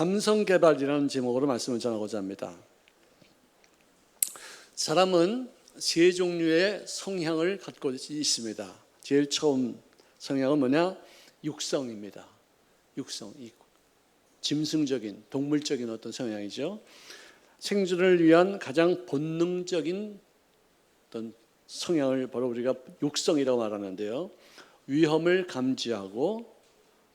감성개발이라는 제목으로 말씀을 전하고자 합니다. 사람은 세 종류의 성향을 갖고 있습니다. 제일 처음 성향은 뭐냐? 육성입니다. 육성, 짐승적인, 동물적인 어떤 성향이죠. 생존을 위한 가장 본능적인 어떤 성향을 바로 우리가 육성이라고 말하는데요. 위험을 감지하고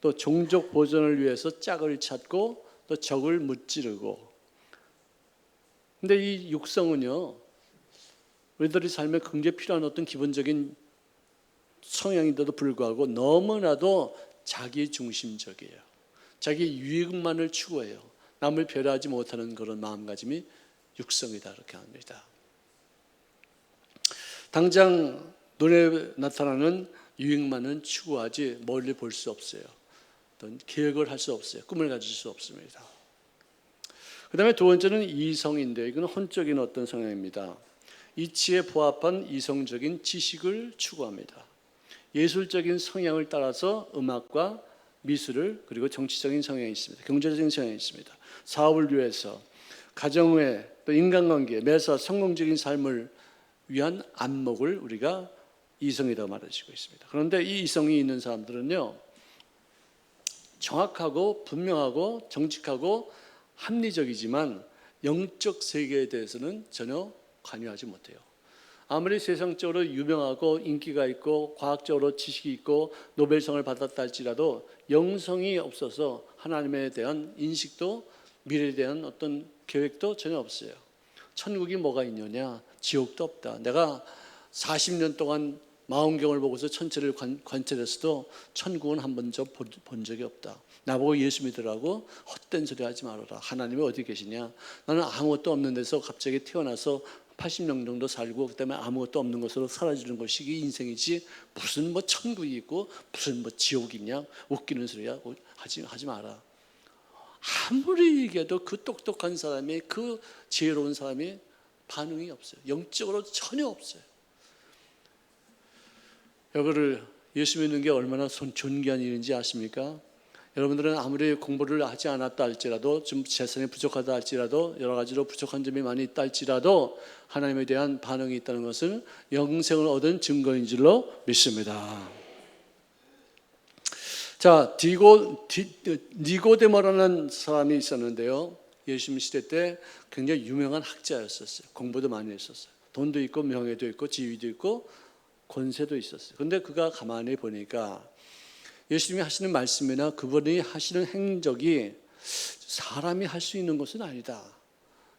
또 종족 보존을 위해서 짝을 찾고 또 적을 무찌르고. 근데 이 육성은요, 우리들의 삶에 굉장히 필요한 어떤 기본적인 성향인데도 불구하고 너무나도 자기 중심적이에요. 자기 유익만을 추구해요. 남을 배려하지 못하는 그런 마음가짐이 육성이다, 이렇게 합니다. 당장 눈에 나타나는 유익만은 추구하지 멀리 볼 수 없어요. 어떤 계획을 할 수 없어요. 꿈을 가질 수 없습니다. 그 다음에 두 번째는 이성인데, 이건 혼적인 어떤 성향입니다. 이치에 부합한 이성적인 지식을 추구합니다. 예술적인 성향을 따라서 음악과 미술을, 그리고 정치적인 성향이 있습니다. 경제적인 성향이 있습니다. 사업을 위해서, 가정의 또 인간관계, 매사 성공적인 삶을 위한 안목을 우리가 이성이라고 말해주고 있습니다. 그런데 이 이성이 있는 사람들은요, 정확하고 분명하고 정직하고 합리적이지만 영적 세계에 대해서는 전혀 관여하지 못해요. 아무리 세상적으로 유명하고 인기가 있고 과학적으로 지식이 있고 노벨상을 받았다 할지라도 영성이 없어서 하나님에 대한 인식도, 미래에 대한 어떤 계획도 전혀 없어요. 천국이 뭐가 있느냐? 지옥도 없다. 내가 40년 동안 마음경을 보고서 천체를 관찰했어도 천국은 한 번도 본 적이 없다. 나보고 예수 믿으라고 헛된 소리 하지 말아라. 하나님이 어디 계시냐? 나는 아무것도 없는 데서 갑자기 태어나서 80년 정도 살고 그다음에 아무것도 없는 것으로 사라지는 것이 인생이지, 무슨 뭐 천국이 있고 무슨 뭐 지옥이 있냐? 웃기는 소리야. 하지 마라. 아무리 얘기해도 그 똑똑한 사람이, 그 지혜로운 사람이 반응이 없어요. 영적으로 전혀 없어요. 여러분을 예수 믿는 게 얼마나 존귀한 일인지 아십니까? 여러분들은 아무리 공부를 하지 않았다 할지라도, 좀 재산이 부족하다 할지라도, 여러 가지로 부족한 점이 많이 있다 할지라도 하나님에 대한 반응이 있다는 것은 영생을 얻은 증거인 줄로 믿습니다. 자, 니고데모라는 사람이 있었는데요. 예수님 시대 때 굉장히 유명한 학자였었어요. 공부도 많이 했었어요. 돈도 있고 명예도 있고 지위도 있고 권세도 있었어요. 그런데 그가 가만히 보니까 예수님이 하시는 말씀이나 그분이 하시는 행적이 사람이 할 수 있는 것은 아니다.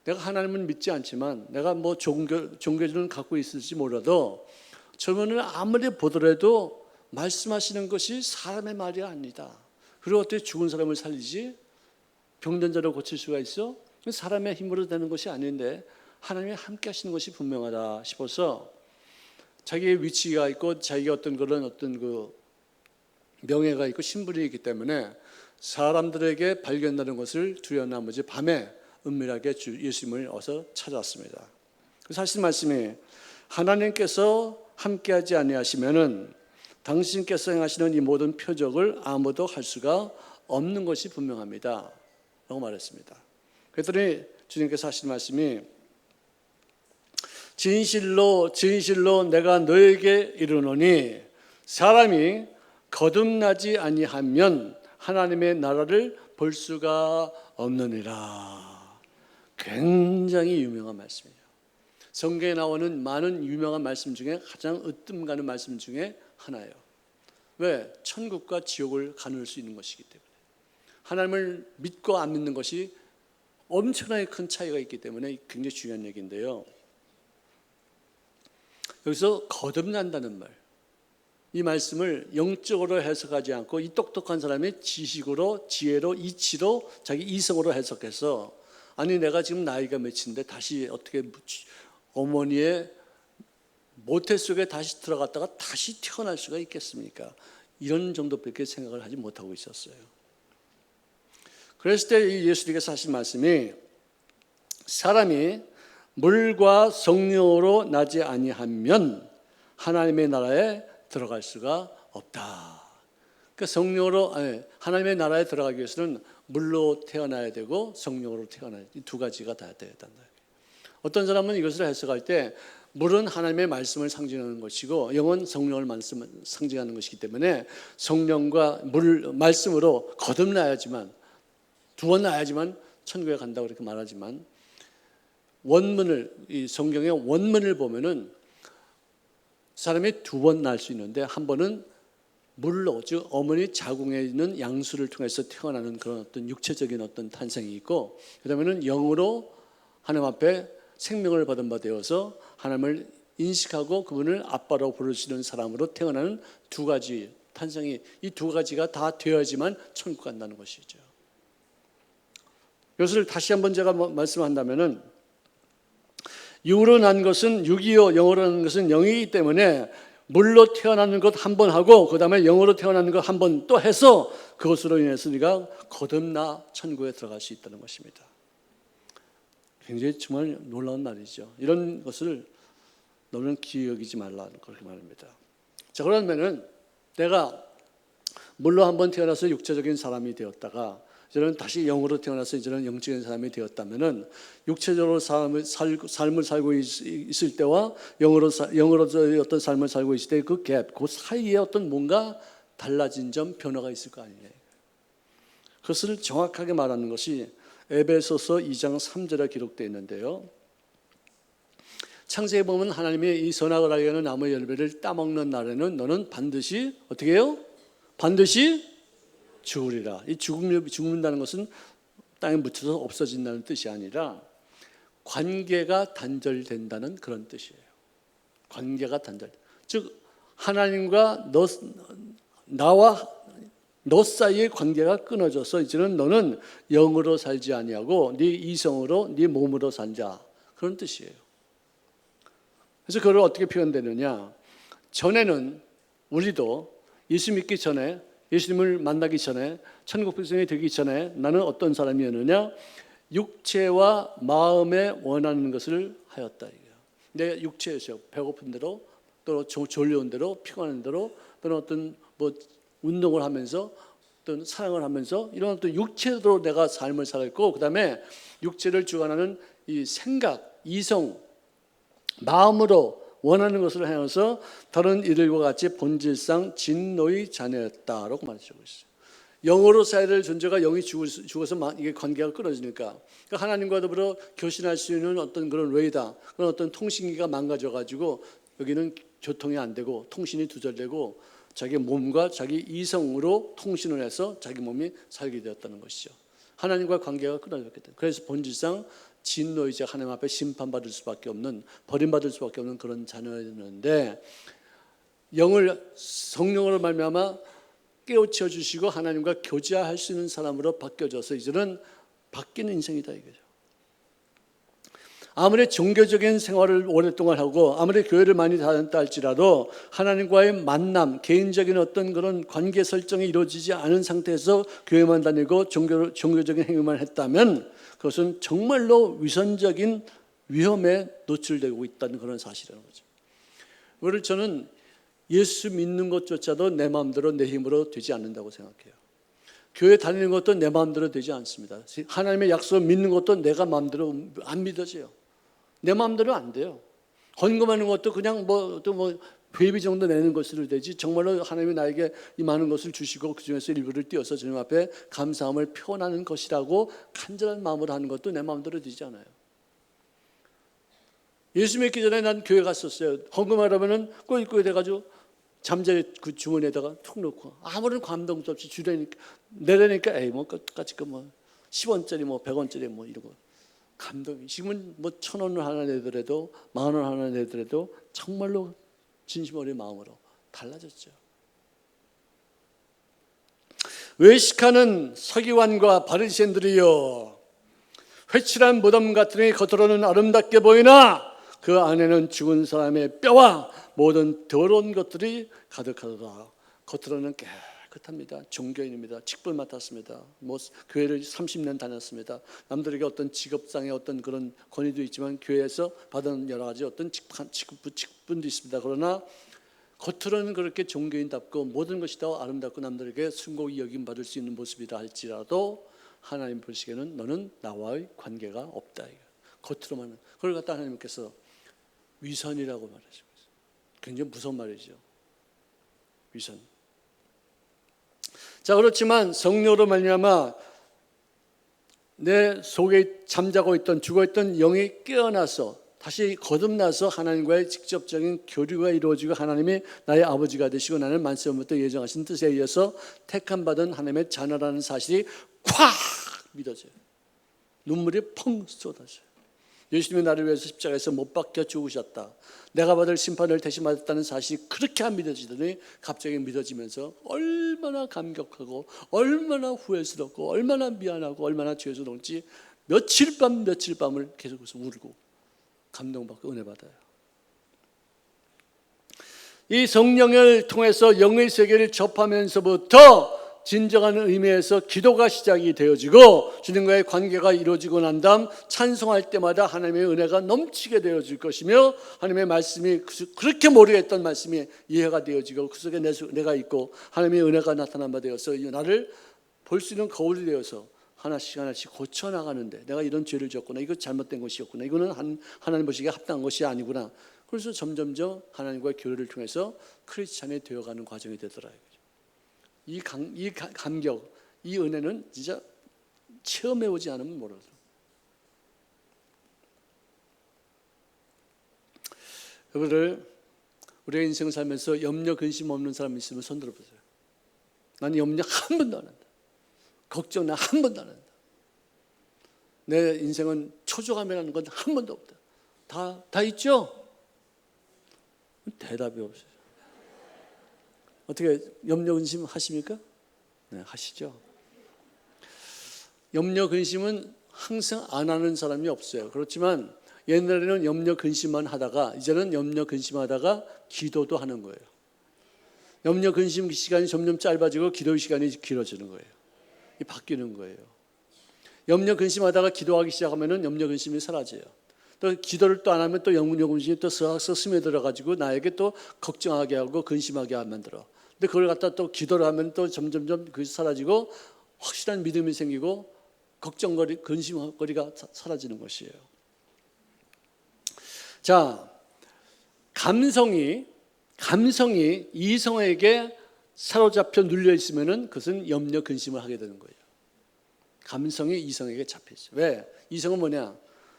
내가 하나님을 믿지 않지만, 내가 뭐 종교를 갖고 있을지 몰라도 저분을 아무리 보더라도 말씀하시는 것이 사람의 말이 아니다. 그리고 어떻게 죽은 사람을 살리지? 병든 자를 고칠 수가 있어? 사람의 힘으로 되는 것이 아닌데 하나님이 함께 하시는 것이 분명하다 싶어서, 자기의 위치가 있고 자기가 어떤 그 명예가 있고 신분이 있기 때문에 사람들에게 발견되는 것을 두려운 나머지 밤에 은밀하게 예수님을 어서 찾았습니다. 그래서 하신 말씀이, 하나님께서 함께하지 아니하시면은 당신께서 행하시는 이 모든 표적을 아무도 할 수가 없는 것이 분명합니다 라고 말했습니다. 그랬더니 주님께서 하신 말씀이, 진실로 진실로 내가 너에게 이르노니 사람이 거듭나지 아니하면 하나님의 나라를 볼 수가 없느니라. 굉장히 유명한 말씀이에요. 성경에 나오는 많은 유명한 말씀 중에 가장 으뜸 가는 말씀 중에 하나예요. 왜? 천국과 지옥을 가눌 수 있는 것이기 때문에. 하나님을 믿고 안 믿는 것이 엄청나게 큰 차이가 있기 때문에 굉장히 중요한 얘기인데요. 여기서 거듭난다는 말, 이 말씀을 영적으로 해석하지 않고 이 똑똑한 사람이 지식으로, 지혜로, 이치로, 자기 이성으로 해석해서, 아니 내가 지금 나이가 몇인데 다시 어떻게 어머니의 모태 속에 다시 들어갔다가 다시 태어날 수가 있겠습니까? 이런 정도밖에 생각을 하지 못하고 있었어요. 그랬을 때 예수님께서 하신 말씀이, 사람이 물과 성령으로 나지 아니하면 하나님의 나라에 들어갈 수가 없다. 그러니까 성령으로, 하나님의 나라에 들어가기 위해서는 물로 태어나야 되고 성령으로 태어나야 돼. 이 두 가지가 다 돼야 된다. 어떤 사람은 이것을 해석할 때 물은 하나님의 말씀을 상징하는 것이고 영은 성령을 상징하는 것이기 때문에 성령과 말씀으로 거듭나야지만 두 번 나야지만 천국에 간다고 그렇게 말하지만 이 성경의 원문을 보면은 사람이 두 번 날 수 있는데 한 번은 물로, 즉 어머니 자궁에 있는 양수를 통해서 태어나는 그런 어떤 육체적인 어떤 탄생이 있고, 그다음에는 영으로 하나님 앞에 생명을 받은 바 되어서 하나님을 인식하고 그분을 아빠라고 부르시는 사람으로 태어나는 두 가지 탄생이, 이 두 가지가 다 되어야지만 천국 간다는 것이죠. 이것을 다시 한번 제가 말씀한다면은 육으로 난 것은 육이요 영으로 난 것은 영이기 때문에 물로 태어나는 것 한 번 하고 그 다음에 영으로 태어나는 것 한 번 또 해서 그것으로 인해서 우리가 거듭나 천국에 들어갈 수 있다는 것입니다. 굉장히 정말 놀라운 말이죠. 이런 것을 너는 기이 여기지 말라 그렇게 말합니다. 자, 그러면은 내가 물로 한 번 태어나서 육체적인 사람이 되었다가 이제는 다시 영으로 태어나서 이제는 영적인 사람이 되었다면은 육체적으로 삶을 살고 있을 때와 영으로 어떤 삶을 살고 있을 때 그 갭, 그 사이에 어떤 뭔가 달라진 점, 변화가 있을 거 아니에요. 그것을 정확하게 말하는 것이 에베소서 2장 3절에 기록되어 있는데요. 창세기에 보면 하나님이 이 선악을 알게 하는 나무 열매를 따먹는 날에는 너는 반드시 어떻게 해요? 반드시 죽으리라. 이 죽는다는 것은 땅에 묻혀서 없어진다는 뜻이 아니라 관계가 단절된다는 그런 뜻이에요. 관계가 단절. 즉 하나님과 나와 너 사이의 관계가 끊어져서 이제는 너는 영으로 살지 아니하고 네 이성으로 네 몸으로 살자. 그런 뜻이에요. 그래서 그걸 어떻게 표현되느냐? 전에는 우리도 예수 믿기 전에 예수님을 만나기 전에 천국 백성이 되기 전에 나는 어떤 사람이었느냐? 육체와 마음에 원하는 것을 하였다. 내 육체에서 배고픈 대로 또 졸려온 대로 피곤한 대로 또는 어떤 운동을 하면서 또는 사랑을 하면서 이런 어떤 육체로 내가 삶을 살았고 그 다음에 육체를 주관하는 이 생각, 이성, 마음으로 원하는 것을 행해서 다른 이들과 같이 본질상 진노의 자녀였다라고 말해주고 있어요. 영으로 살아야 될 존재가 영이 죽어서 이게 관계가 끊어지니까 그러니까 하나님과 더불어 교신할 수 있는 어떤 그런 레이더, 그런 어떤 통신기가 망가져가지고 여기는 교통이 안 되고 통신이 두절되고 자기 몸과 자기 이성으로 통신을 해서 자기 몸이 살게 되었다는 것이죠. 하나님과 관계가 끊어졌기 때문에. 그래서 본질상 진노이자 하나님 앞에 심판받을 수밖에 없는, 버림받을 수밖에 없는 그런 자녀였는데 성령으로 말미암아 깨우쳐 주시고 하나님과 교제할 수 있는 사람으로 바뀌어져서 이제는 바뀌는 인생이다 이거죠. 아무리 종교적인 생활을 오랫동안 하고 아무리 교회를 많이 다녔다 할지라도 하나님과의 만남, 개인적인 어떤 그런 관계 설정이 이루어지지 않은 상태에서 교회만 다니고 종교적인 행위만 했다면 그것은 정말로 위선적인 위험에 노출되고 있다는 그런 사실이라는 거죠. 그래서 저는 예수 믿는 것조차도 내 마음대로 내 힘으로 되지 않는다고 생각해요. 교회 다니는 것도 내 마음대로 되지 않습니다. 하나님의 약속을 믿는 것도 내가 마음대로 안 믿어져요. 내 마음대로 안 돼요. 헌금하는 것도 그냥 회비 정도 내는 것으로 되지 정말로 하나님이 나에게 이 많은 것을 주시고 그중에서 일부를 띄어서 주님 앞에 감사함을 표현하는 것이라고 간절한 마음으로 하는 것도 내 마음대로 되지 않아요. 예수 믿기 전에 난 교회 갔었어요. 헌금하려면은 꼬이꼬이 돼가지고 잠자리 그 주머니에다가 툭 넣고 아무런 감동도 없이 내려니까 에이 끝까지 10원짜리 100원짜리 이런 거 감동이. 지금은 1,000원을 하나 내더라도 10,000원 하나 내더라도 정말로 진심 어린 마음으로 달라졌죠. 외식하는 서기관과 바리새인들이여, 회칠한 무덤 같으니 겉으로는 아름답게 보이나 그 안에는 죽은 사람의 뼈와 모든 더러운 것들이 가득하더라. 겉으로는 깨끗합니다. 종교인입니다. 직분 맡았습니다. 교회를 30년 다녔습니다. 남들에게 어떤 직업상의 어떤 그런 권위도 있지만 교회에서 받은 여러 가지 어떤 직분도 있습니다. 그러나 겉으로는 그렇게 종교인답고 모든 것이 다 아름답고 남들에게 숭고히 여김 받을 수 있는 모습이라 할지라도 하나님 보시기에는 너는 나와의 관계가 없다. 겉으로만. 그걸 갖다 하나님께서 위선이라고 말하시고 있어요. 굉장히 무서운 말이죠. 위선. 자, 그렇지만 성령으로 말미암아 내 속에 잠자고 있던 죽어있던 영이 깨어나서 다시 거듭나서 하나님과의 직접적인 교류가 이루어지고 하나님이 나의 아버지가 되시고 나는 만세부터 예정하신 뜻에 의해서 택함받은 하나님의 자녀라는 사실이 콱 믿어져요. 눈물이 펑 쏟아져요. 예수님이 나를 위해서 십자가에서 못 박혀 죽으셨다. 내가 받을 심판을 대신 받았다는 사실이 그렇게 안 믿어지더니 갑자기 믿어지면서 얼마나 감격하고 얼마나 후회스럽고 얼마나 미안하고 얼마나 죄스러운지 며칠 밤을 계속해서 울고 감동받고 은혜 받아요. 이 성령을 통해서 영의 세계를 접하면서부터 진정한 의미에서 기도가 시작이 되어지고 주님과의 관계가 이루어지고 난 다음 찬송할 때마다 하나님의 은혜가 넘치게 되어질 것이며 하나님의 말씀이 그렇게 모르겠던 말씀이 이해가 되어지고 그 속에 내가 있고 하나님의 은혜가 나타난 바 되어서 나를 볼 수 있는 거울이 되어서 하나씩 고쳐나가는데 내가 이런 죄를 졌구나, 이거 잘못된 것이었구나, 이거는 하나님 보시기에 합당한 것이 아니구나. 그래서 점점점 하나님과의 교류를 통해서 크리스찬이 되어가는 과정이 되더라고요. 이 감격, 이 은혜는 진짜 체험해오지 않으면 모르죠. 여러분들, 우리가 인생 살면서 염려 근심 없는 사람 있으면 손 들어보세요. 나는 염려 한 번도 안 한다. 걱정 나 한 번도 안 한다. 내 인생은 초조감이라는 건 한 번도 없다. 다 있죠? 대답이 없어요. 어떻게 염려 근심 하십니까? 네, 하시죠. 염려 근심은 항상 안 하는 사람이 없어요. 그렇지만 옛날에는 염려 근심만 하다가 이제는 염려 근심하다가 기도도 하는 거예요. 염려 근심 시간이 점점 짧아지고 기도 시간이 길어지는 거예요. 이 바뀌는 거예요. 염려 근심하다가 기도하기 시작하면은 염려 근심이 사라져요. 또 기도를 또 안 하면 또 염려 근심이 또 스며들어 가지고 나에게 또 걱정하게 하고 근심하게 만들어. 근데 그걸 갖다 또 기도를 하면 또 점점점 그것이 사라지고 확실한 믿음이 생기고 걱정거리, 근심거리가 사라지는 것이에요. 자, 감성이 이성에게 사로잡혀 눌려 있으면은 그것은 염려 근심을 하게 되는 거예요. 감성이 이성에게 잡혀 있어요. 왜? 이성은 뭐냐?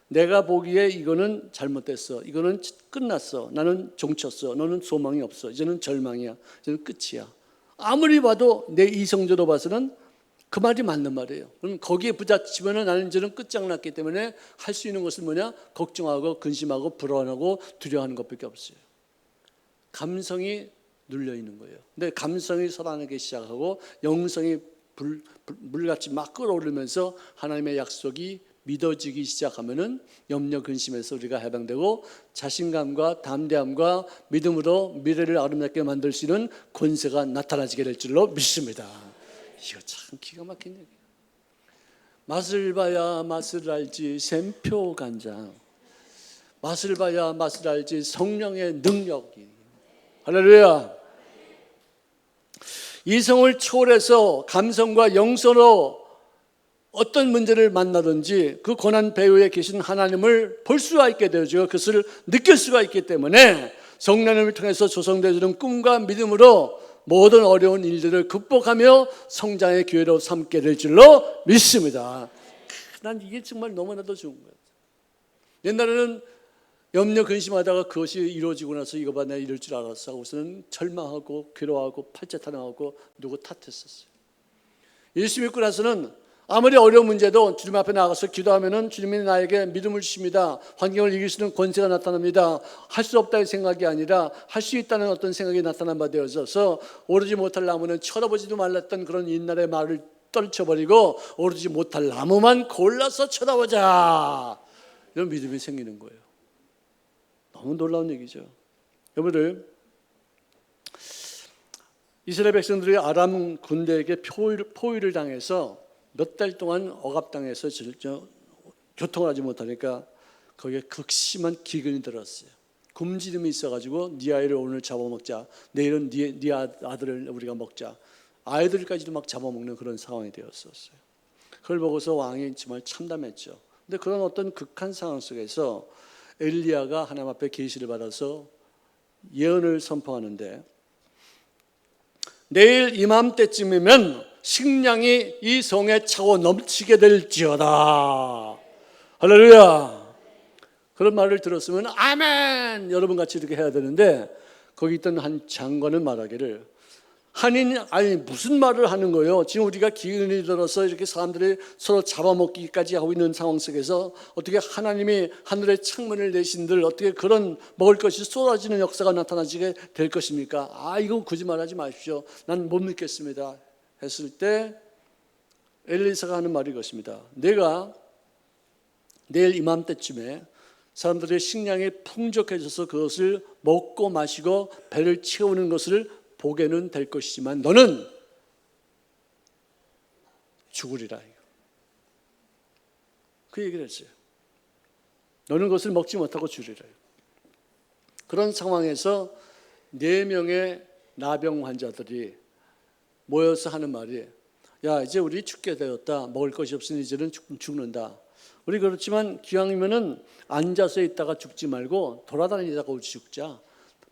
내가 보기에 이거는 잘못됐어. 이거는 끝났어. 나는 종쳤어. 너는 소망이 없어. 이제는 절망이야. 이제는 끝이야. 아무리 봐도 내 이성적으로 봐서는 그 말이 맞는 말이에요. 그럼 거기에 부딪히면 나는 이제는 끝장났기 때문에 할 수 있는 것은 뭐냐? 걱정하고 근심하고 불안하고 두려워하는 것밖에 없어요. 감성이 눌려 있는 거예요. 근데 감성이 살아나기 시작하고 영성이 물같이 막 끓어오르면서 하나님의 약속이 믿어지기 시작하면은 염려 근심에서 우리가 해방되고 자신감과 담대함과 믿음으로 미래를 아름답게 만들 수 있는 권세가 나타나지게 될 줄로 믿습니다. 이거 참 기가 막힌 얘기예요. 맛을 봐야 맛을 알지 샘표 간장. 맛을 봐야 맛을 알지 성령의 능력이. 할렐루야. 이성을 초월해서 감성과 영성으로 어떤 문제를 만나든지 그 고난 배후에 계신 하나님을 볼 수가 있게 되죠. 그것을 느낄 수가 있기 때문에 성령님을 통해서 조성되어지는 꿈과 믿음으로 모든 어려운 일들을 극복하며 성장의 기회로 삼게 될 줄로 믿습니다. 난 이게 정말 너무나도 좋은 거예요. 옛날에는 염려 근심하다가 그것이 이루어지고 나서 이거 봐 내가 이럴 줄 알았어 하고서는 절망하고 괴로워하고 팔자탄하고 누구 탓했었어요. 예수 믿고 나서는 아무리 어려운 문제도 주님 앞에 나가서 기도하면은 주님이 나에게 믿음을 주십니다. 환경을 이길 수 있는 권세가 나타납니다. 할 수 없다는 생각이 아니라 할 수 있다는 어떤 생각이 나타난 바 되어서 오르지 못할 나무는 쳐다보지도 말랐던 그런 옛날의 말을 떨쳐버리고 오르지 못할 나무만 골라서 쳐다보자. 이런 믿음이 생기는 거예요. 너무 놀라운 얘기죠. 여러분들, 이스라엘 백성들이 아람 군대에게 포위를 당해서 몇 달 동안 억압당해서 교통을 하지 못하니까 거기에 극심한 기근이 들었어요. 굶주림이 있어가지고 네 아이를 오늘 잡아먹자. 내일은 네 아들을 우리가 먹자. 아이들까지도 막 잡아먹는 그런 상황이 되었었어요. 그걸 보고서 왕이 정말 참담했죠. 근데 그런 어떤 극한 상황 속에서 엘리야가 하나님 앞에 계시를 받아서 예언을 선포하는데, 내일 이맘때쯤이면 식량이 이 성에 차고 넘치게 될지어다. 할렐루야. 그런 말을 들었으면 아멘 여러분 같이 이렇게 해야 되는데, 거기 있던 한 장관은 말하기를, 아니 무슨 말을 하는 거예요? 지금 우리가 기운이 들어서 이렇게 사람들이 서로 잡아먹기까지 하고 있는 상황 속에서 어떻게 하나님이 하늘의 창문을 내신들 어떻게 그런 먹을 것이 쏟아지는 역사가 나타나지게 될 것입니까? 이거 거짓말하지 마십시오. 난 못 믿겠습니다. 했을 때 엘리사가 하는 말이 이것입니다. 내가 내일 이맘때쯤에 사람들의 식량이 풍족해져서 그것을 먹고 마시고 배를 채우는 것을 보게는 될 것이지만 너는 죽으리라. 그 얘기를 했어요. 너는 그것을 먹지 못하고 죽으리라. 그런 상황에서 4명의 나병 환자들이 모여서 하는 말이, 야 이제 우리 죽게 되었다. 먹을 것이 없으니 이제는 죽는다. 우리 그렇지만 기왕이면은 앉아서 있다가 죽지 말고 돌아다니다가 우리 죽자.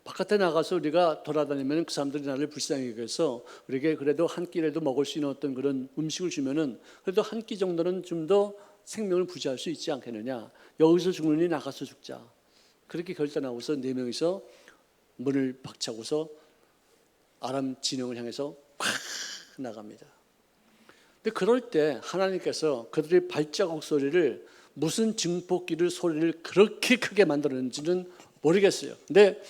바깥에 나가서 우리가 돌아다니면 그 사람들이 나를 불쌍히 여겨서 우리에게 그래도 한 끼라도 먹을 수 있는 어떤 그런 음식을 주면은 그래도 한 끼 정도는 좀 더 생명을 부지할 수 있지 않겠느냐. 여기서 죽느니 나가서 죽자. 그렇게 결단하고서 4명이서 문을 박차고서 아람 진영을 향해서 팍 나갑니다. 근데 그럴 때 하나님께서 그들의 발자국 소리를, 무슨 증폭기를 소리를 그렇게 크게 만들었는지는 모르겠어요. 근데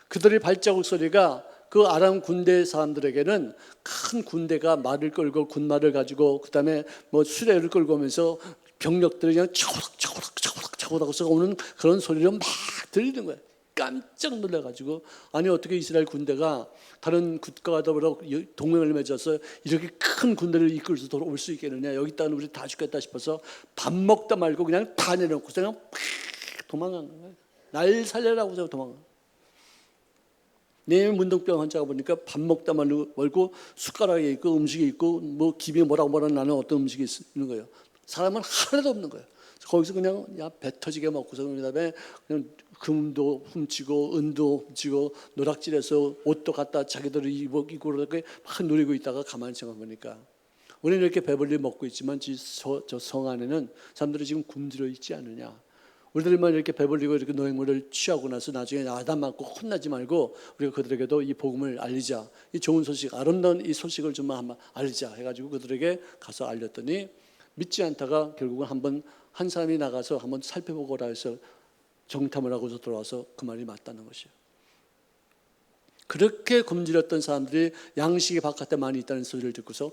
그들의 발자국 소리가 그 아람 군대 사람들에게는 큰 군대가 말을 끌고 군말을 가지고 그다음에 뭐 수레를 끌고 오면서 병력들이 그냥 차고닥 오는 그런 소리를 막 들리는 거예요. 깜짝 놀라가지고, 아니 어떻게 이스라엘 군대가 다른 국가와 더불어 동맹을 맺어서 이렇게 큰 군대를 이끌어서 올 수 있겠느냐. 여기다가 우리 다 죽겠다 싶어서 밥 먹다 말고 그냥 다 내놓고 그냥 도망간 거예요. 날 살려라고 해서 도망간 거예요. 내 문둥병 환자가 보니까 밥 먹다 말고 숟가락에 있고 음식이 있고 뭐 김이 뭐라고 나는 어떤 음식이 있는 거예요. 사람은 하나도 없는 거예요. 거기서 그냥 배 터지게 먹고서 그다음에 그냥 금도 훔치고 은도 훔치고 노락질해서 옷도 갖다 자기들이 입고 그렇게 막 누리고 있다가 가만히 생각해 보니까 우리는 이렇게 배불리 먹고 있지만 저 성 안에는 사람들이 지금 굶주려 있지 않느냐. 우리들만 이렇게 배불리고 이렇게 노획물을 취하고 나서 나중에 야단 맞고 혼나지 말고 우리가 그들에게도 이 복음을 알리자. 이 좋은 소식, 아름다운 이 소식을 좀 한번 알리자 해가지고 그들에게 가서 알렸더니 믿지 않다가 결국은 한 사람이 나가서 한번 살펴보고라 해서 정탐을 하고서 돌아와서 그 말이 맞다는 것이에요. 그렇게 굶주렸던 사람들이 양식이 바깥에 많이 있다는 소리를 듣고서 와,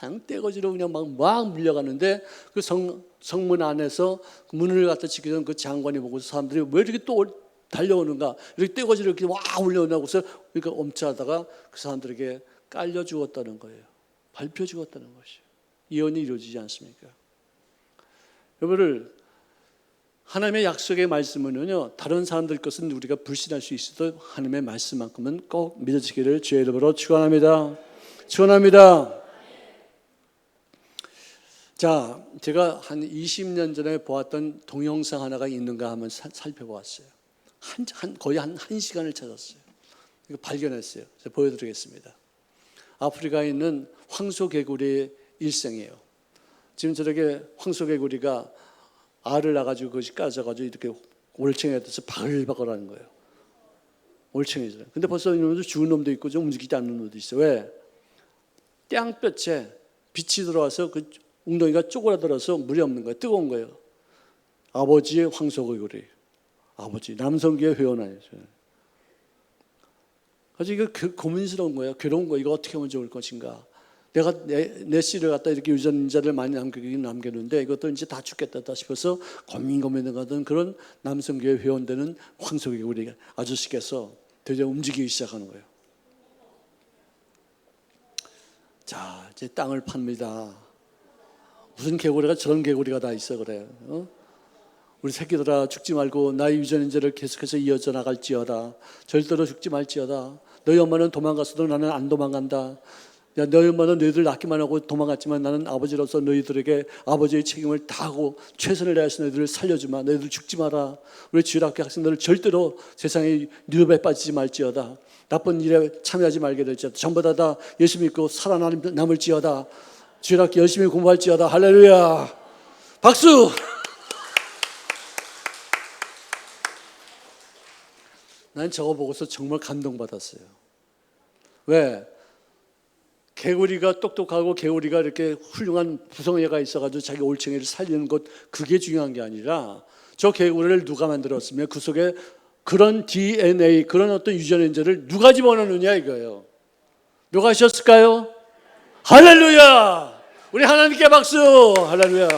그냥 떼거지로 그냥 막 밀려가는데 그 성문 안에서 문을 갖다 지키던 그 장관이 보고서 사람들이 왜 이렇게 또 달려오는가, 이렇게 떼거지로 이렇게 와 올려오냐고서 그러니까 엄차하다가 그 사람들에게 깔려 죽었다는 거예요. 밟혀 죽었다는 것이에요. 예언이 이루어지지 않습니까? 여러분들, 하나님의 약속의 말씀은요, 다른 사람들 것은 우리가 불신할 수 있어도 하나님의 말씀만큼은 꼭 믿어지기를 주의 이름으로 축원합니다. 축원합니다. 자, 제가 한 20년 전에 보았던 동영상 하나가 있는가 한번 살펴보았어요. 거의 한 시간을 찾았어요. 이거 발견했어요. 제가 보여드리겠습니다. 아프리카에 있는 황소개구리의 일생이에요. 지금 저렇게 황소개구리가 알을 낳아가지고 그것이 까져가지고 이렇게 올챙이에 대해서 바글바글 하는 거예요. 올챙이잖아요. 근데 벌써 이놈도 죽은 놈도 있고 좀 움직이지 않는 놈도 있어요. 왜? 땡볕에 빛이 들어와서 그 웅덩이가 쪼그라들어서 물이 없는 거예요. 뜨거운 거예요. 아버지의 황소개구리. 아버지, 남성교회 회원 아니죠. 그래서 이거 고민스러운 거예요. 괴로운 거예요. 이거 어떻게 하면 좋을 것인가. 내가 내 씨를 갖다 이렇게 유전자를 많이 남겼는데 이것도 이제 다 죽겠다 싶어서 고민하던 그런 남성교회 회원되는 황소개구리 아저씨께서 드디어 움직이기 시작하는 거예요. 자, 이제 땅을 팝니다. 무슨 개구리가 저런 개구리가 다 있어 그래요. 우리 새끼들아 죽지 말고 나의 유전인자를 계속해서 이어져 나갈지어다. 절대로 죽지 말지어다. 너희 엄마는 도망갔어도 나는 안 도망간다. 야, 너희 엄마는 너희들 낳기만 하고 도망갔지만 나는 아버지로서 너희들에게 아버지의 책임을 다하고 최선을 다해서 너희들을 살려주마. 너희들 죽지 마라. 우리 주일학교 학생들을 절대로 세상의 유혹에 빠지지 말지어다. 나쁜 일에 참여하지 말게 될지어다. 전부 다 예수 믿고 살아남을지어다. 주일학교 열심히 공부할지어다. 할렐루야. 박수. 난 저거 보고서 정말 감동받았어요. 왜? 개구리가 똑똑하고 개구리가 이렇게 훌륭한 구성애가 있어가지고 자기 올챙이를 살리는 것, 그게 중요한 게 아니라 저 개구리를 누가 만들었으면 그 속에 그런 DNA, 그런 어떤 유전인자를 누가 집어넣느냐 이거예요. 누가 하셨을까요? 할렐루야! 우리 하나님께 박수! 할렐루야!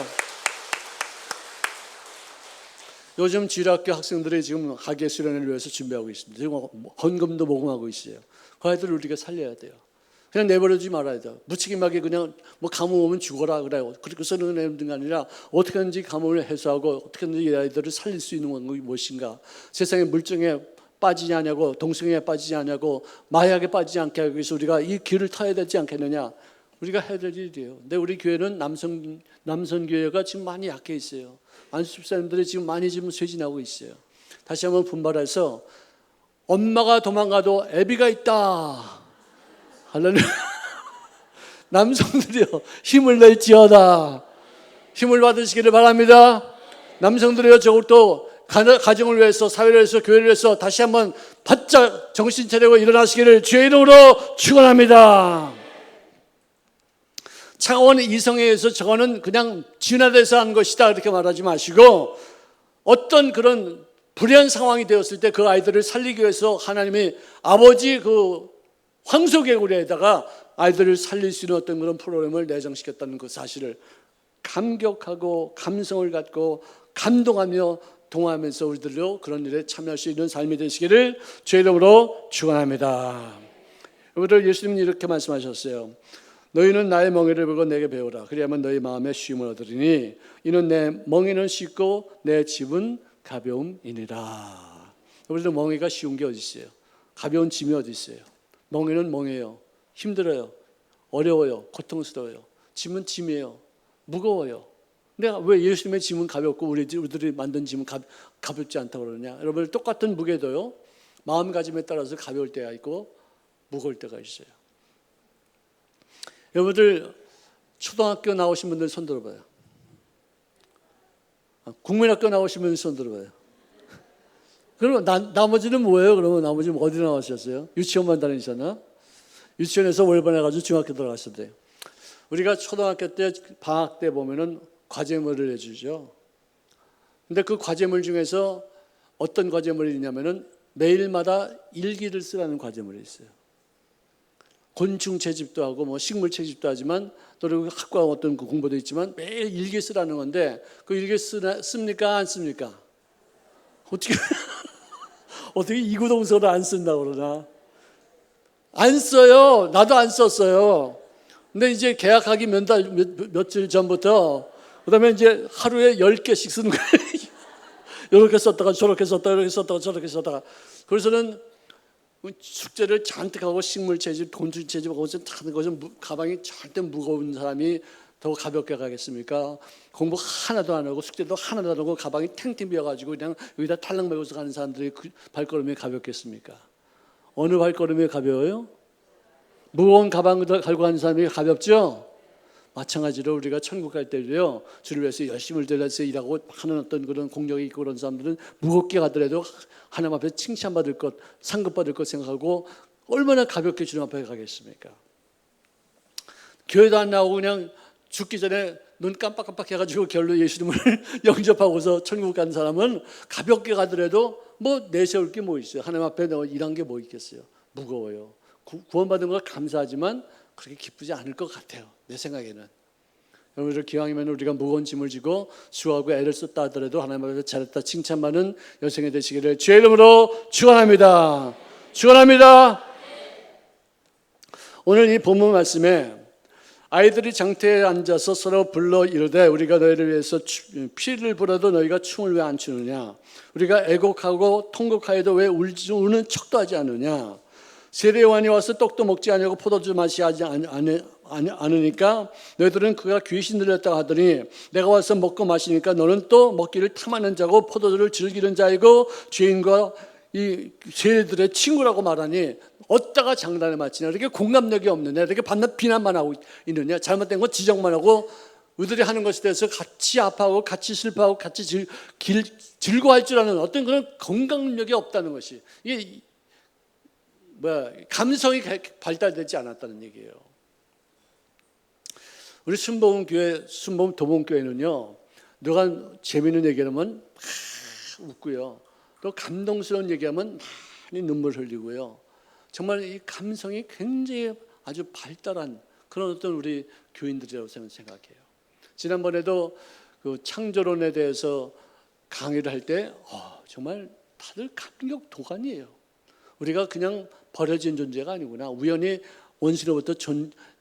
요즘 주일학교 학생들이 지금 학예 수련회를 위해서 준비하고 있습니다. 지금 헌금도 모금하고 있어요. 그 아이들을 우리가 살려야 돼요. 그냥 내버려두지 말아야 돼요. 무책임하게 그냥 뭐 가뭄 오면 죽어라 그래요. 그렇게 쓰는 애들이 아니라 어떻게든지 가뭄을 해소하고 어떻게든지 이 아이들을 살릴 수 있는 건 무엇인가. 세상의 물증에 빠지지 않냐고, 동성애에 빠지지 않냐고, 마약에 빠지지 않게 하기 위해서 우리가 이 길을 타야 되지 않겠느냐. 우리가 해야 될 일이에요. 근데 우리 교회는 남성 교회가 지금 많이 약해 있어요. 안수 집사님들이 지금 많이 지금 쇠진하고 있어요. 다시 한번 분발해서 엄마가 도망가도 애비가 있다. 할렐루야. 남성들이요, 힘을 낼지어다. 힘을 받으시기를 바랍니다. 남성들이요, 저것도 가정을 위해서, 사회를 위해서, 교회를 위해서 다시 한번 바짝 정신 차리고 일어나시기를 주의 이름으로 축원합니다. 차가운 이성에 의해서 저거는 그냥 진화돼서 한 것이다 이렇게 말하지 마시고, 어떤 그런 불리한 상황이 되었을 때 그 아이들을 살리기 위해서 하나님이 아버지 그 황소개구리에다가 아이들을 살릴 수 있는 어떤 그런 프로그램을 내정시켰다는 그 사실을 감격하고 감성을 갖고 감동하며 동화하면서 우리들도 그런 일에 참여할 수 있는 삶이 되시기를 주의 이름으로 축원합니다. 여러분들, 예수님이 이렇게 말씀하셨어요. 너희는 나의 멍에를 보고 내게 배우라. 그리하면 너희 마음에 쉼을 얻으리니 이는 내 멍에는 쉽고 내 짐은 가벼움이니라. 여러분들, 멍에가 쉬운 게 어디 있어요? 가벼운 짐이 어디 있어요? 멍에는 멍해요. 힘들어요. 어려워요. 고통스러워요. 짐은 짐이에요. 무거워요. 근데 왜 예수님의 짐은 가볍고 우리들이 만든 짐은 가볍지 않다고 그러냐? 여러분, 똑같은 무게도요, 마음가짐에 따라서 가벼울 때가 있고 무거울 때가 있어요. 여러분들, 초등학교 나오신 분들 손 들어봐요. 국민학교 나오신 분들 손 들어봐요. 그러면 나머지는 뭐예요? 그러면 나머지는 어디 나오셨어요? 유치원만 다니셨나? 유치원에서 월반해가지고 중학교 들어가셨대요. 우리가 초등학교 때 방학 때 보면은 과제물을 해주죠. 근데 그 과제물 중에서 어떤 과제물이 있냐면은 매일마다 일기를 쓰라는 과제물이 있어요. 곤충 채집도 하고 뭐 식물 채집도 하지만 또 학과 어떤 그 공부도 있지만 매일 일기 쓰라는 건데, 그 일기 씁니까 안 씁니까? 어떻게 이구동서를 안 쓴다고 그러나? 안 써요. 나도 안 썼어요. 근데 이제 계약하기 며칠 전부터 그다음에 이제 하루에 10개씩 쓰는 거예요. 이렇게 썼다가 저렇게 썼다가 이렇게 썼다가 저렇게 썼다가. 그래서는 숙제를 잔뜩 하고 식물 채집, 곤충 채집하고 하는 것은 가방이 절대 무거운 사람이 더 가볍게 가겠습니까? 공부 하나도 안 하고 숙제도 하나도 안 하고 가방이 탱탱 비어가지고 그냥 여기다 탈락 메고서 가는 사람들이 그 발걸음이 가볍겠습니까? 어느 발걸음이 가벼워요? 무거운 가방을 갈고 가는 사람이 가볍죠? 마찬가지로 우리가 천국 갈 때도요, 주를 위해서 열심을 들여서 일하고 하는 어떤 그런 공력이 있고 그런 사람들은 무겁게 가더라도 하나님 앞에 칭찬받을 것, 상급받을 것 생각하고 얼마나 가볍게 주님 앞에 가겠습니까? 교회도 안 나오고 그냥 죽기 전에 눈 깜빡깜빡 해가지고 결로 예수님을 영접하고서 천국 간 사람은 가볍게 가더라도 뭐 내세울 게 뭐 있어요? 하나님 앞에 일한 게 뭐 있겠어요? 무거워요. 구원받은 걸 감사하지만 그렇게 기쁘지 않을 것 같아요, 내 생각에는. 여러분들, 기왕이면 우리가 무거운 짐을 지고 수고하고 애를 썼다 하더라도 하나님 앞에서 잘했다 칭찬받는 여성이 되시기를 주의 이름으로 축원합니다. 축원합니다. 오늘 이 본문 말씀에 아이들이 장태에 앉아서 서로 불러 이르되 우리가 너희를 위해서 피를 불어도 너희가 춤을 왜 안 추느냐? 우리가 애곡하고 통곡하여도 왜 우는 척도 하지 않느냐? 세례요한이 와서 떡도 먹지 아니하고 포도주 마시지 않으니까 너희들은 그가 귀신 들렸다고 하더니 내가 와서 먹고 마시니까 너는 또 먹기를 탐하는 자고 포도주를 즐기는 자이고 죄인과 이 세례들의 친구라고 말하니 어디다가 장단에 맞히냐. 이렇게 공감력이 없느냐. 이렇게 비난만 하고 있느냐. 잘못된 거 지적만 하고 우리들이 하는 것에 대해서 같이 아파하고 같이 슬퍼하고 같이 즐거워할 줄 아는 어떤 그런 건강력이 없다는 것이, 이게 감성이 발달되지 않았다는 얘기예요. 우리 순복음교회, 순복음도봉교회는요, 누가 재미있는 얘기하면 웃고요, 또 감동스러운 얘기하면 많이 눈물 흘리고요. 정말 이 감성이 굉장히 아주 발달한 그런 어떤 우리 교인들이라고 저는 생각해요. 지난번에도 그 창조론에 대해서 강의를 할 때 정말 다들 감격 도가니예요. 우리가 그냥 버려진 존재가 아니구나. 우연히 원수로부터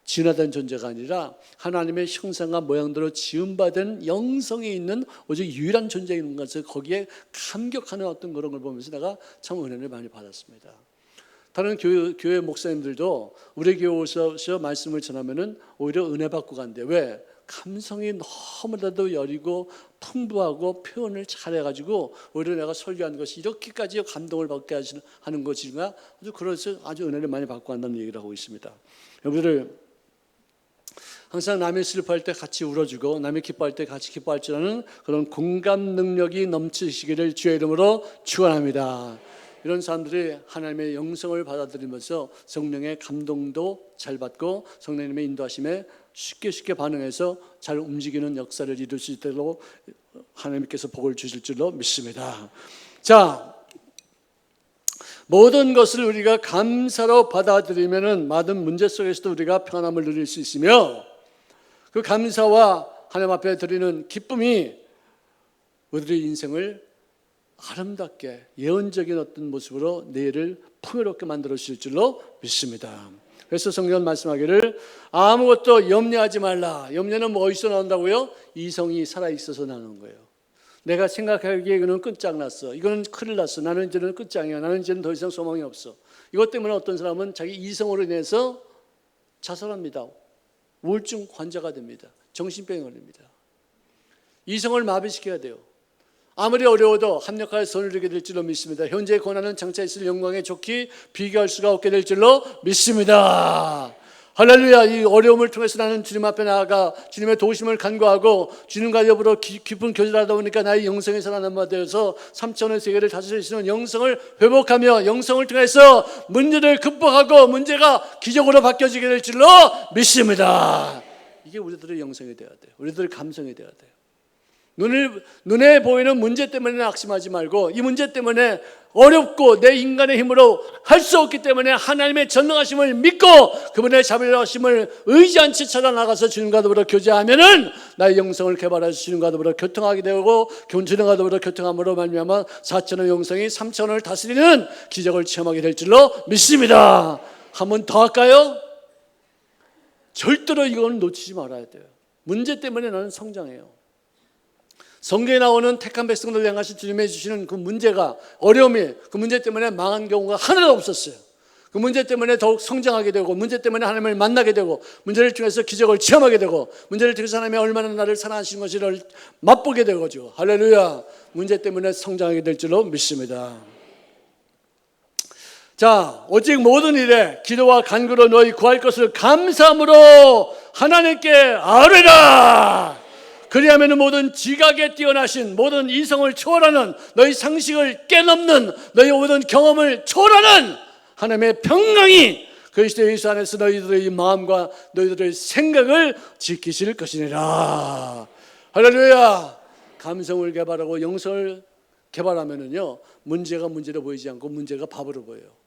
진화된 존재가 아니라 하나님의 형상과 모양대로 지음받은 영성이 있는 오직 유일한 존재인 것을 거기에 감격하는 어떤 그런 걸 보면서 내가 참 은혜를 많이 받았습니다. 다른 교회 목사님들도 우리 교회 오셔서 말씀을 전하면은 오히려 은혜 받고 간대. 왜? 감성이 너무나도 여리고 풍부하고 표현을 잘해가지고 오히려 내가 설교하는 것이 이렇게까지 감동을 받게 하는 것인가, 아주 그래서 아주 은혜를 많이 받고 간다는 얘기를 하고 있습니다. 여러분들 항상 남이 슬퍼할 때 같이 울어주고 남이 기뻐할 때 같이 기뻐할 줄 아는 그런 공감 능력이 넘치시기를 주의 이름으로 축원합니다. 이런 사람들이 하나님의 영성을 받아들이면서 성령의 감동도 잘 받고 성령님의 인도하심에 쉽게 반응해서 잘 움직이는 역사를 이룰 수 있도록 하나님께서 복을 주실 줄로 믿습니다. 자, 모든 것을 우리가 감사로 받아들이면은 많은 문제 속에서도 우리가 평안함을 누릴 수 있으며, 그 감사와 하나님 앞에 드리는 기쁨이 우리의 인생을 아름답게 예언적인 어떤 모습으로 내일을 풍요롭게 만들어 주실 줄로 믿습니다. 그래서 성경은 말씀하기를 아무것도 염려하지 말라. 염려는 뭐 어디서 나온다고요? 이성이 살아있어서 나오는 거예요. 내가 생각하기에 이거는 끝장났어, 이거는 큰일 났어, 나는 이제는 끝장이야, 나는 이제는 더 이상 소망이 없어. 이것 때문에 어떤 사람은 자기 이성으로 인해서 자살합니다. 우울증 환자가 됩니다. 정신병에 걸립니다. 이성을 마비시켜야 돼요. 아무리 어려워도 합력하여 선을 이루게 될 줄로 믿습니다. 현재의 고난은 장차 있을 영광에 좋게 비교할 수가 없게 될 줄로 믿습니다. 할렐루야. 이 어려움을 통해서 나는 주님 앞에 나아가 주님의 도우심을 간구하고 주님과 더불어 깊은 교제를 하다 보니까 나의 영성이 살아남아 되어서 3차원의 세계를 다스릴 수 있는 영성을 회복하며 영성을 통해서 문제를 극복하고 문제가 기적으로 바뀌어지게 될 줄로 믿습니다. 이게 우리들의 영성이 되어야 돼요. 우리들의 감성이 되어야 돼요. 눈에 보이는 문제 때문에 낙심하지 말고, 이 문제 때문에 어렵고 내 인간의 힘으로 할 수 없기 때문에 하나님의 전능하심을 믿고 그분의 자비하심을 의지한 채 찾아나가서 주님과 더불어 교제하면은 나의 영성을 개발해서 주님과 더불어 교통하게 되고 주님과 더불어 교통함으로 말미암아 4천의 영성이 3천을 다스리는 기적을 체험하게 될 줄로 믿습니다. 한 번 더 할까요? 절대로 이건 놓치지 말아야 돼요. 문제 때문에 나는 성장해요. 성경에 나오는 택한 백성들 향하신 주님이 주시는 그 문제가, 어려움이, 그 문제 때문에 망한 경우가 하나도 없었어요. 그 문제 때문에 더욱 성장하게 되고, 문제 때문에 하나님을 만나게 되고, 문제를 통해서 기적을 체험하게 되고, 문제를 통해서 하나님이 얼마나 나를 사랑하시는 것을 맛보게 되고죠. 할렐루야. 문제 때문에 성장하게 될 줄로 믿습니다. 자, 오직 모든 일에 기도와 간구로 너희 구할 것을 감사함으로 하나님께 아뢰라. 그리하면 모든 지각에 뛰어나신, 모든 이성을 초월하는, 너희 상식을 깨넘는, 너희 모든 경험을 초월하는 하나님의 평강이 그리스도 예수 안에서 너희들의 마음과 너희들의 생각을 지키실 것이니라. 할렐루야. 감성을 개발하고 영성을 개발하면은요, 문제가 문제로 보이지 않고 문제가 밥으로 보여요.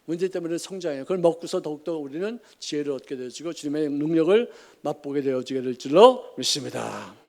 문제 때문에 성장해요. 그걸 먹고서 더욱더 우리는 지혜를 얻게 되어지고 주님의 능력을 맛보게 되어지게 될 줄로 믿습니다.